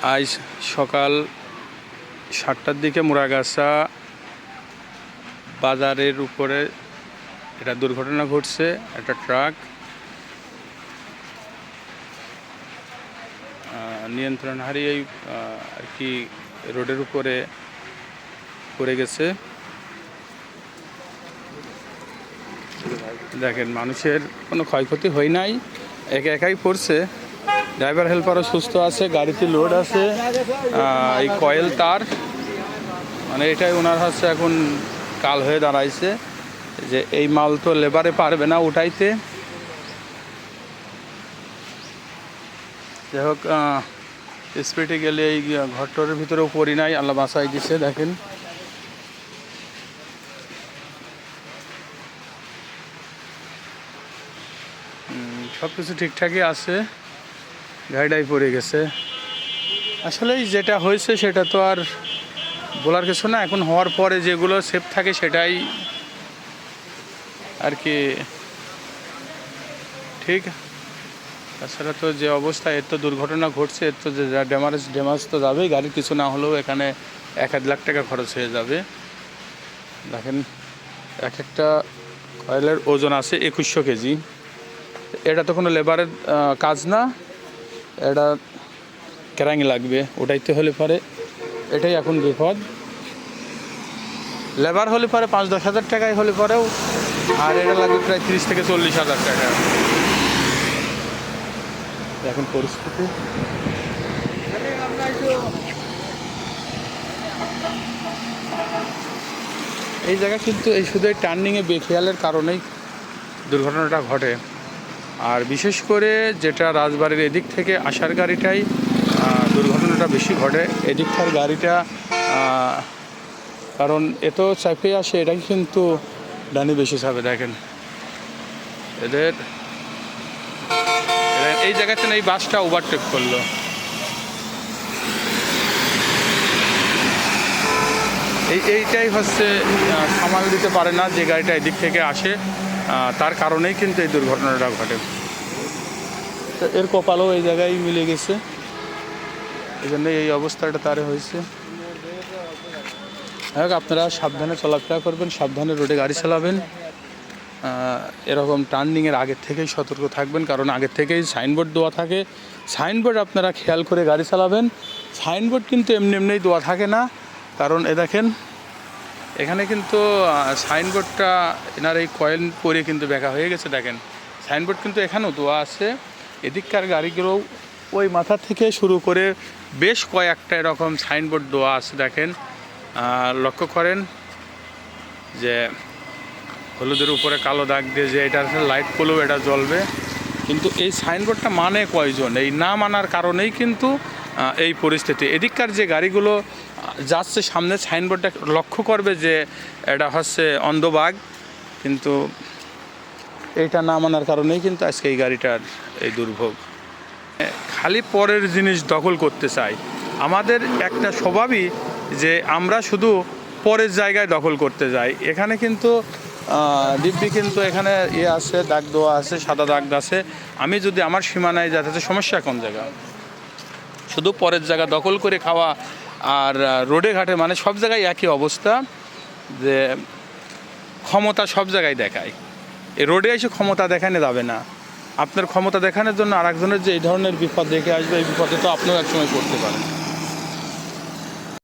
আজ সকাল 7টার দিকে মুরাগাছা বাজারের উপরে এটা দুর্ঘটনা ঘটছে। একটা ট্রাক নিয়ন্ত্রণ হারিয়ে আর কি রোডের উপরে পড়ে গেছে। দেখেন, মানুষের কোনো ক্ষয়ক্ষতি হয় নাই, একাই পড়ছে। ড্রাইভার হেল্পারও সুস্থ আছে, গাড়িতে লোড আছে। এই কয়েল তার মানে এটাই ওনার হচ্ছে এখন কাল হয়ে দাঁড়াইছে যে এই মাল তো লেবারে পারবে না উঠাইতে। যাই হোক, স্পিডে গেলে এই ঘরটরের ভিতরেও পড়ি নাই, আল্লাহ বাঁচাই দিছে। দেখেন, সব কিছু ঠিকঠাকই আছে, গাড়িটাই পড়ে গেছে। আসলেই যেটা হয়েছে সেটা তো আর বলার কিছু না। এখন হওয়ার পরে যেগুলো সেফ থাকে সেটাই আর কি ঠিক। তাছাড়া তো যে অবস্থা, এর তো দুর্ঘটনা ঘটছে, এর তো যে ড্যামেজ তো যাবেই। গাড়ির কিছু না হলেও এখানে 1-1.5 লাখ টাকা খরচ হয়ে যাবে। দেখেন, এক একটা কয়েলের ওজন আছে 2100 কেজি। এটা তো কোনো লেবারের কাজ না, এটা ক্যারাং লাগবে ওটাইতে হলে পরে। এটাই এখন বিপদ। লেবার হলে পরে 5-10 হাজার টাকায় হলে পরেও, আর এটা লাগবে প্রায় 30 থেকে 40 হাজার টাকা। এখন পরিস্থিতি এই জায়গা কিন্তু এই শুধু এই টার্নিংয়ে বেখেয়ালের কারণেই দুর্ঘটনাটা ঘটে। আর বিশেষ করে যেটা রাজবাড়ির এদিক থেকে আসার গাড়িটাই দুর্ঘটনাটা বেশি ঘটে। এদিককার গাড়িটা কারণ এত চাপে আসে, এটাকে কিন্তু ডানি বেশি চাপে। দেখেন এদের এই জায়গাতে এই বাসটা ওভারটেক করলো। এইটাই হচ্ছে সামাল দিতে পারে না যে গাড়িটা এদিক থেকে আসে, তার কারণেই কিন্তু এই দুর্ঘটনাটা ঘটে। তো এর কপালও এই জায়গায় মিলে গেছে, এই জন্য এই অবস্থাটা তারে হয়েছে। আপনারা সাবধানে চলাফেরা করবেন, সাবধানে রোডে গাড়ি চালাবেন। এরকম টার্নিংয়ের আগের থেকেই সতর্ক থাকবেন, কারণ আগের থেকেই সাইনবোর্ড দেওয়া থাকে। সাইনবোর্ড আপনারা খেয়াল করে গাড়ি চালাবেন। সাইনবোর্ড কিন্তু এমনিই দেওয়া থাকে না, কারণ দেখেন এখানে কিন্তু সাইনবোর্ডটা এনার এই কয়েল পরে কিন্তু বেঁকা হয়ে গেছে। দেখেন, সাইনবোর্ড কিন্তু এখানেও দেওয়া আছে। এদিককার গাড়িগুলো ওই মাথা থেকে শুরু করে বেশ কয়েকটা এরকম সাইনবোর্ড দেওয়া আছে। দেখেন, লক্ষ্য করেন যে হলুদের উপরে কালো দাগ দিয়ে যে এটা লাইট পোলো, এটা জ্বলবে। কিন্তু এই সাইনবোর্ডটা মানে কয়জন, এই না মানার কারণেই কিন্তু এই পরিস্থিতি। এদিককার যে গাড়িগুলো যাচ্ছে সামনে, সাইনবোর্ডটা লক্ষ্য করবে যে এটা হচ্ছে অন্ধবাগ, কিন্তু এইটা না মানার কারণেই কিন্তু আজকে এই গাড়িটার এই দুর্ভোগ। খালি পরের জিনিস দখল করতে চাই। আমাদের একটা স্বভাবই যে আমরা শুধু পরের জায়গায় দখল করতে যাই। এখানে কিন্তু দিব্যি কিন্তু এখানে আছে, দাগ দেওয়া আছে, সাদা দাগ আছে। আমি যদি আমার সীমানায় যাতে, সমস্যা কোন জায়গা? শুধু পরের জায়গা দখল করে খাওয়া আর রোডে ঘাটে মানে সব জায়গায় একই অবস্থা, যে ক্ষমতা সব জায়গায় দেখায়। এই রোডে এসে ক্ষমতা দেখানো যাবে না। আপনার ক্ষমতা দেখানোর জন্য আরেকজনের যে এই ধরনের বিপদ দেখে আসবে, এই বিপদে তো আপনিও একসময় পড়তে পারেন।